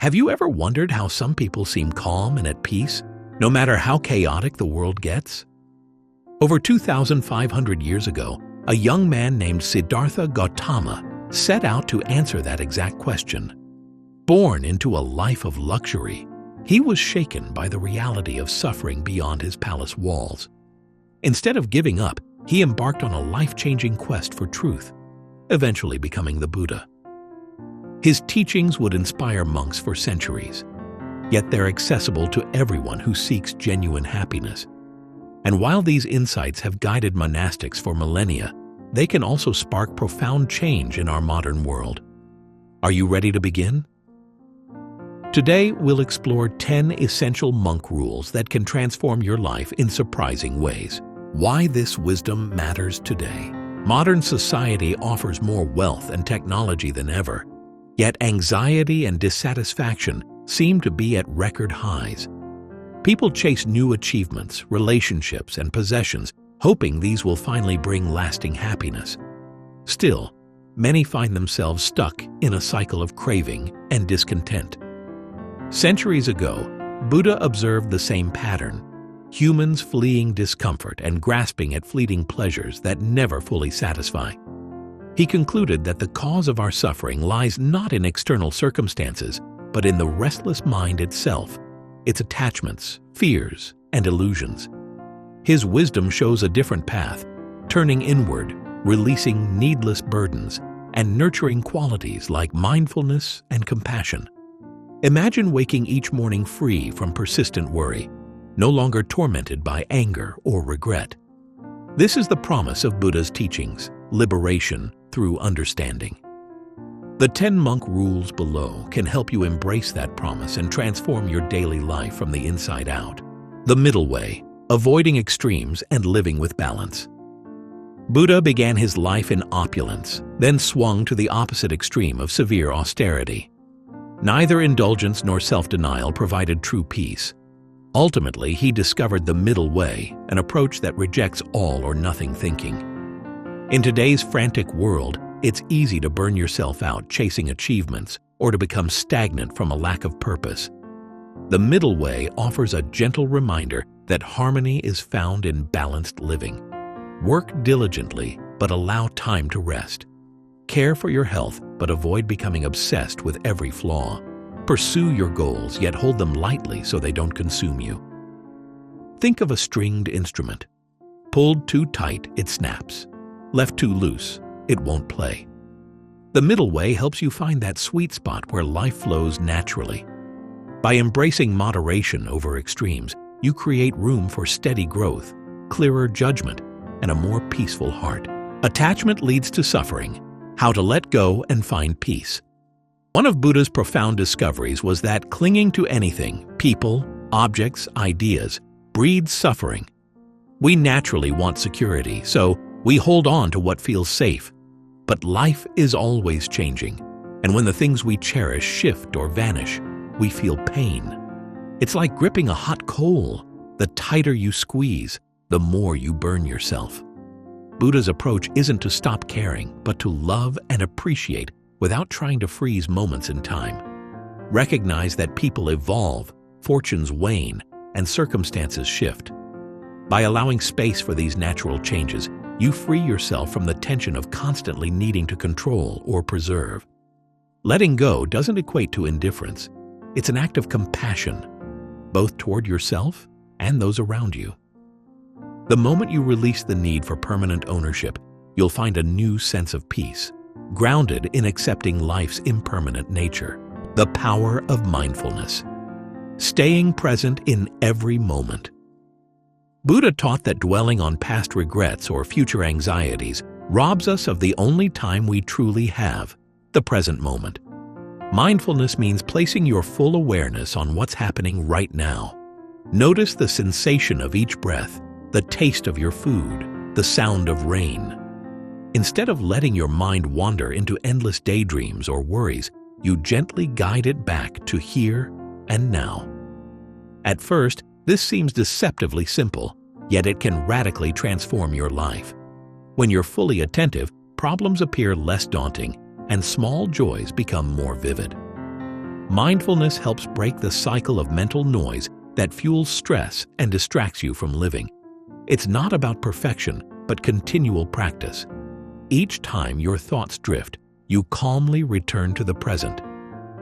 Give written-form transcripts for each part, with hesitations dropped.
Have you ever wondered how some people seem calm and at peace, no matter how chaotic the world gets? Over 2,500 years ago, a young man named Siddhartha Gautama set out to answer that exact question. Born into a life of luxury, he was shaken by the reality of suffering beyond his palace walls. Instead of giving up, he embarked on a life-changing quest for truth, eventually becoming the Buddha. His teachings would inspire monks for centuries, yet they're accessible to everyone who seeks genuine happiness. And while these insights have guided monastics for millennia, they can also spark profound change in our modern world. Are you ready to begin? Today, we'll explore 10 essential monk rules that can transform your life in surprising ways. Why this wisdom matters today. Modern society offers more wealth and technology than ever, yet anxiety and dissatisfaction seem to be at record highs. People chase new achievements, relationships, and possessions, hoping these will finally bring lasting happiness. Still, many find themselves stuck in a cycle of craving and discontent. Centuries ago, Buddha observed the same pattern, humans fleeing discomfort and grasping at fleeting pleasures that never fully satisfy. He concluded that the cause of our suffering lies not in external circumstances, but in the restless mind itself, its attachments, fears, and illusions. His wisdom shows a different path, turning inward, releasing needless burdens, and nurturing qualities like mindfulness and compassion. Imagine waking each morning free from persistent worry, no longer tormented by anger or regret. This is the promise of Buddha's teachings, liberation through understanding. The 10 monk rules below can help you embrace that promise and transform your daily life from the inside out. The middle way, avoiding extremes and living with balance. Buddha began his life in opulence, then swung to the opposite extreme of severe austerity. Neither indulgence nor self-denial provided true peace. Ultimately, he discovered the middle way, an approach that rejects all or nothing thinking. In today's frantic world, it's easy to burn yourself out chasing achievements or to become stagnant from a lack of purpose. The middle way offers a gentle reminder that harmony is found in balanced living. Work diligently, but allow time to rest. Care for your health, but avoid becoming obsessed with every flaw. Pursue your goals, yet hold them lightly so they don't consume you. Think of a stringed instrument. Pulled too tight, it snaps. Left too loose, it won't play. The middle way helps you find that sweet spot where life flows naturally. By embracing moderation over extremes, you create room for steady growth, clearer judgment, and a more peaceful heart. Attachment leads to suffering. How to let go and find peace. One of Buddha's profound discoveries was that clinging to anything, people, objects, ideas, breeds suffering. We naturally want security, so we hold on to what feels safe. But life is always changing, and when the things we cherish shift or vanish, we feel pain. It's like gripping a hot coal. The tighter you squeeze, the more you burn yourself. Buddha's approach isn't to stop caring, but to love and appreciate without trying to freeze moments in time. Recognize that people evolve, fortunes wane, and circumstances shift. By allowing space for these natural changes, you free yourself from the tension of constantly needing to control or preserve. Letting go doesn't equate to indifference. It's an act of compassion, both toward yourself and those around you. The moment you release the need for permanent ownership, you'll find a new sense of peace, grounded in accepting life's impermanent nature. The power of mindfulness. Staying present in every moment. Buddha taught that dwelling on past regrets or future anxieties robs us of the only time we truly have, the present moment. Mindfulness means placing your full awareness on what's happening right now. Notice the sensation of each breath, the taste of your food, the sound of rain. Instead of letting your mind wander into endless daydreams or worries, you gently guide it back to here and now. At first, this seems deceptively simple, yet it can radically transform your life. When you're fully attentive, problems appear less daunting, and small joys become more vivid. Mindfulness helps break the cycle of mental noise that fuels stress and distracts you from living. It's not about perfection, but continual practice. Each time your thoughts drift, you calmly return to the present.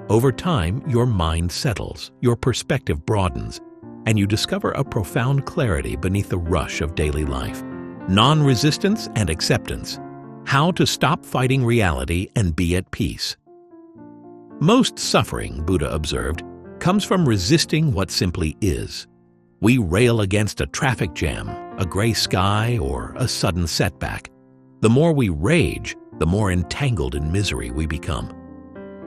Over time, your mind settles, your perspective broadens, and you discover a profound clarity beneath the rush of daily life. Non-resistance and acceptance. How to stop fighting reality and be at peace. Most suffering, Buddha observed, comes from resisting what simply is. We rail against a traffic jam, a gray sky, or a sudden setback. The more we rage, the more entangled in misery we become.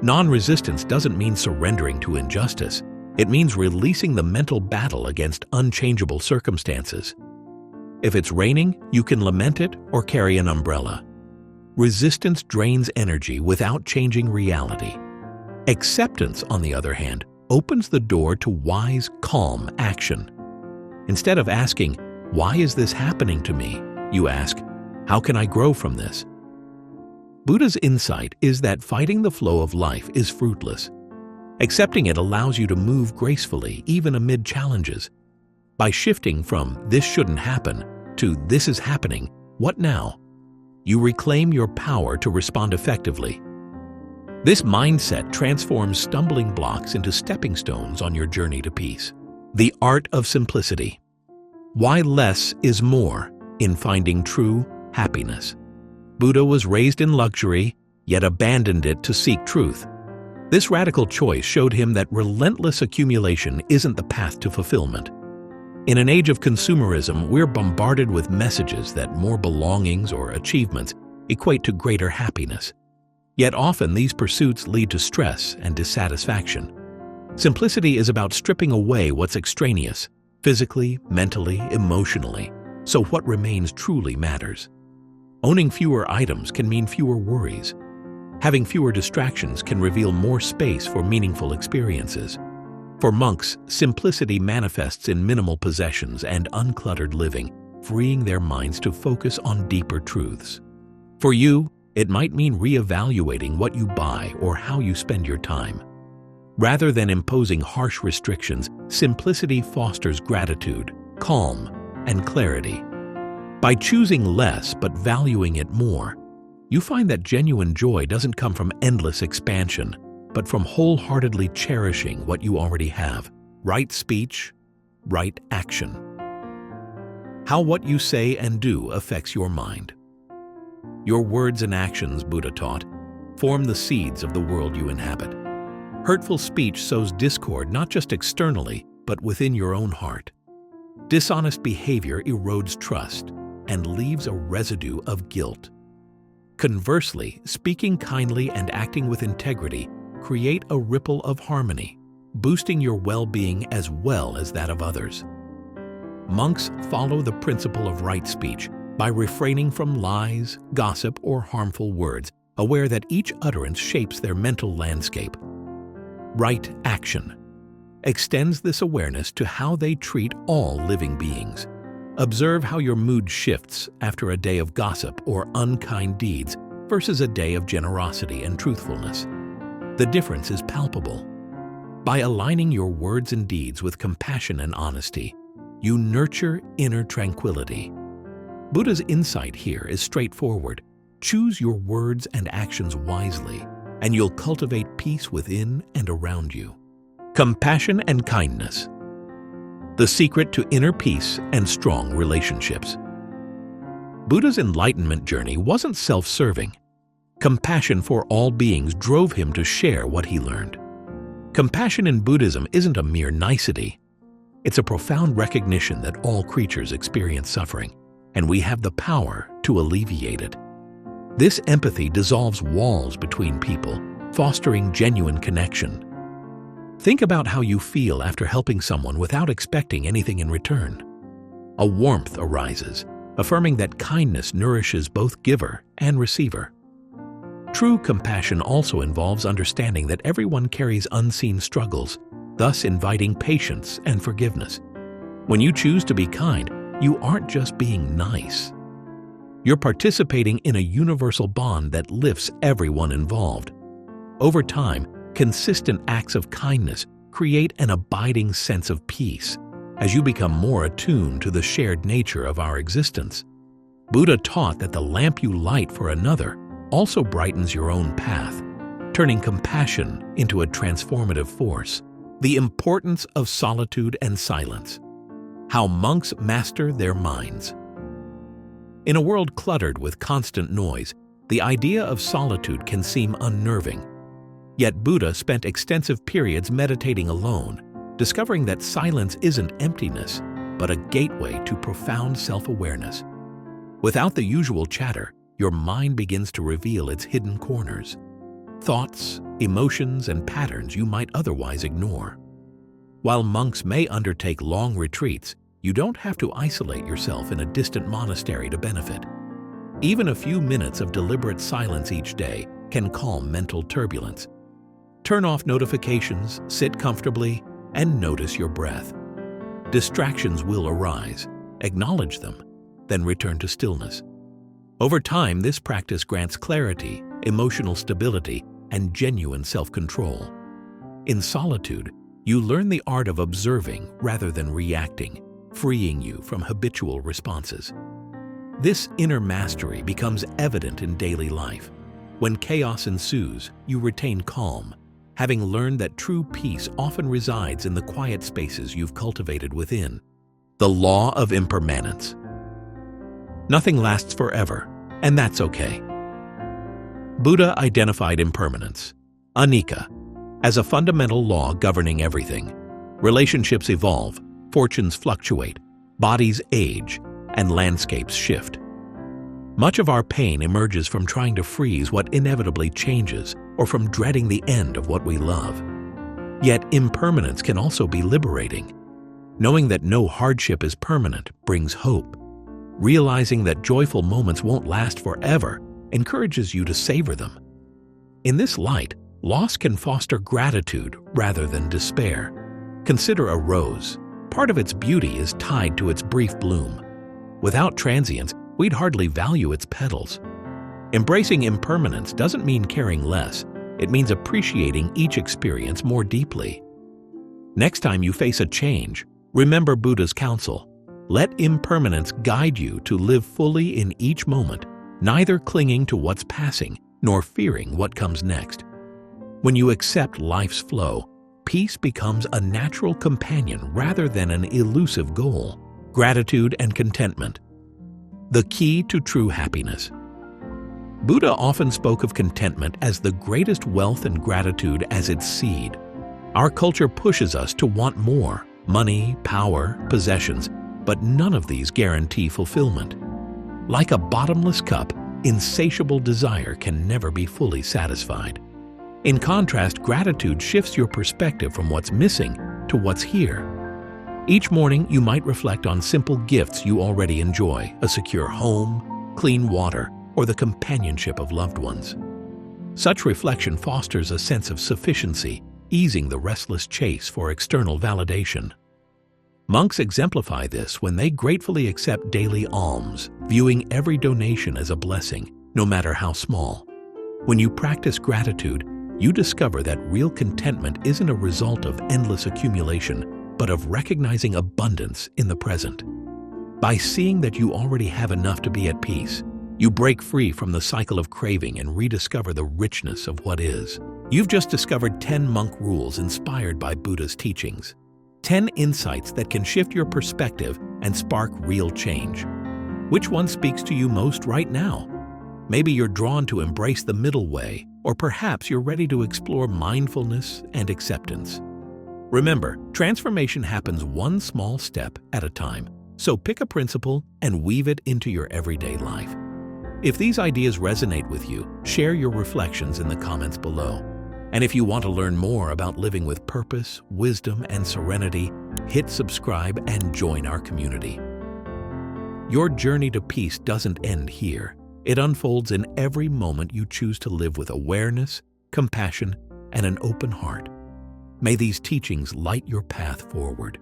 Non-resistance doesn't mean surrendering to injustice. It means releasing the mental battle against unchangeable circumstances. If it's raining, you can lament it or carry an umbrella. Resistance drains energy without changing reality. Acceptance, on the other hand, opens the door to wise, calm action. Instead of asking, "Why is this happening to me?" you ask, "How can I grow from this?" Buddha's insight is that fighting the flow of life is fruitless. Accepting it allows you to move gracefully, even amid challenges. By shifting from "this shouldn't happen" to "this is happening, what now?" you reclaim your power to respond effectively. This mindset transforms stumbling blocks into stepping stones on your journey to peace. The art of simplicity. Why less is more in finding true happiness. Buddha was raised in luxury, yet abandoned it to seek truth. This radical choice showed him that relentless accumulation isn't the path to fulfillment. In an age of consumerism, we're bombarded with messages that more belongings or achievements equate to greater happiness. Yet often these pursuits lead to stress and dissatisfaction. Simplicity is about stripping away what's extraneous, physically, mentally, emotionally, so what remains truly matters. Owning fewer items can mean fewer worries. Having fewer distractions can reveal more space for meaningful experiences. For monks, simplicity manifests in minimal possessions and uncluttered living, freeing their minds to focus on deeper truths. For you, it might mean reevaluating what you buy or how you spend your time. Rather than imposing harsh restrictions, simplicity fosters gratitude, calm, and clarity. By choosing less but valuing it more, you find that genuine joy doesn't come from endless expansion, but from wholeheartedly cherishing what you already have. Right speech, right action. How what you say and do affects your mind. Your words and actions, Buddha taught, form the seeds of the world you inhabit. Hurtful speech sows discord not just externally, but within your own heart. Dishonest behavior erodes trust and leaves a residue of guilt. Conversely, speaking kindly and acting with integrity create a ripple of harmony, boosting your well-being as well as that of others. Monks follow the principle of right speech by refraining from lies, gossip, or harmful words, aware that each utterance shapes their mental landscape. Right action extends this awareness to how they treat all living beings. Observe how your mood shifts after a day of gossip or unkind deeds versus a day of generosity and truthfulness. The difference is palpable. By aligning your words and deeds with compassion and honesty, you nurture inner tranquility. Buddha's insight here is straightforward. Choose your words and actions wisely, and you'll cultivate peace within and around you. Compassion and kindness. The secret to inner peace and strong relationships. Buddha's enlightenment journey wasn't self-serving. Compassion for all beings drove him to share what he learned. Compassion in Buddhism isn't a mere nicety. It's a profound recognition that all creatures experience suffering, and we have the power to alleviate it. This empathy dissolves walls between people, fostering genuine connection. Think about how you feel after helping someone without expecting anything in return. A warmth arises, affirming that kindness nourishes both giver and receiver. True compassion also involves understanding that everyone carries unseen struggles, thus inviting patience and forgiveness. When you choose to be kind, you aren't just being nice. You're participating in a universal bond that lifts everyone involved. Over time, consistent acts of kindness create an abiding sense of peace as you become more attuned to the shared nature of our existence. Buddha taught that the lamp you light for another also brightens your own path, turning compassion into a transformative force. The importance of solitude and silence. How monks master their minds. In a world cluttered with constant noise, the idea of solitude can seem unnerving. Yet Buddha spent extensive periods meditating alone, discovering that silence isn't emptiness, but a gateway to profound self-awareness. Without the usual chatter, your mind begins to reveal its hidden corners, thoughts, emotions, and patterns you might otherwise ignore. While monks may undertake long retreats, you don't have to isolate yourself in a distant monastery to benefit. Even a few minutes of deliberate silence each day can calm mental turbulence. Turn off notifications, sit comfortably, and notice your breath. Distractions will arise. Acknowledge them, then return to stillness. Over time, this practice grants clarity, emotional stability, and genuine self-control. In solitude, you learn the art of observing rather than reacting, freeing you from habitual responses. This inner mastery becomes evident in daily life. When chaos ensues, you retain calm, having learned that true peace often resides in the quiet spaces you've cultivated within. The law of impermanence. Nothing lasts forever, and that's okay. Buddha identified impermanence, anicca, as a fundamental law governing everything. Relationships evolve, fortunes fluctuate, bodies age, and landscapes shift. Much of our pain emerges from trying to freeze what inevitably changes or from dreading the end of what we love. Yet impermanence can also be liberating. Knowing that no hardship is permanent brings hope. Realizing that joyful moments won't last forever encourages you to savor them. In this light, loss can foster gratitude rather than despair. Consider a rose. Part of its beauty is tied to its brief bloom. Without transience, we'd hardly value its petals. Embracing impermanence doesn't mean caring less. It means appreciating each experience more deeply. Next time you face a change, remember Buddha's counsel. Let impermanence guide you to live fully in each moment, neither clinging to what's passing nor fearing what comes next. When you accept life's flow, peace becomes a natural companion rather than an elusive goal. Gratitude and contentment. The key to true happiness. Buddha often spoke of contentment as the greatest wealth and gratitude as its seed. Our culture pushes us to want more: money, power, possessions, but none of these guarantee fulfillment. Like a bottomless cup, insatiable desire can never be fully satisfied. In contrast, gratitude shifts your perspective from what's missing to what's here. Each morning, you might reflect on simple gifts you already enjoy: a secure home, clean water, or the companionship of loved ones. Such reflection fosters a sense of sufficiency, easing the restless chase for external validation. Monks exemplify this when they gratefully accept daily alms, viewing every donation as a blessing, no matter how small. When you practice gratitude, you discover that real contentment isn't a result of endless accumulation, but of recognizing abundance in the present. By seeing that you already have enough to be at peace, you break free from the cycle of craving and rediscover the richness of what is. You've just discovered 10 monk rules inspired by Buddha's teachings. 10 insights that can shift your perspective and spark real change. Which one speaks to you most right now? Maybe you're drawn to embrace the middle way, or perhaps you're ready to explore mindfulness and acceptance. Remember, transformation happens one small step at a time, so pick a principle and weave it into your everyday life. If these ideas resonate with you, share your reflections in the comments below. And if you want to learn more about living with purpose, wisdom, and serenity, hit subscribe and join our community. Your journey to peace doesn't end here. It unfolds in every moment you choose to live with awareness, compassion, and an open heart. May these teachings light your path forward.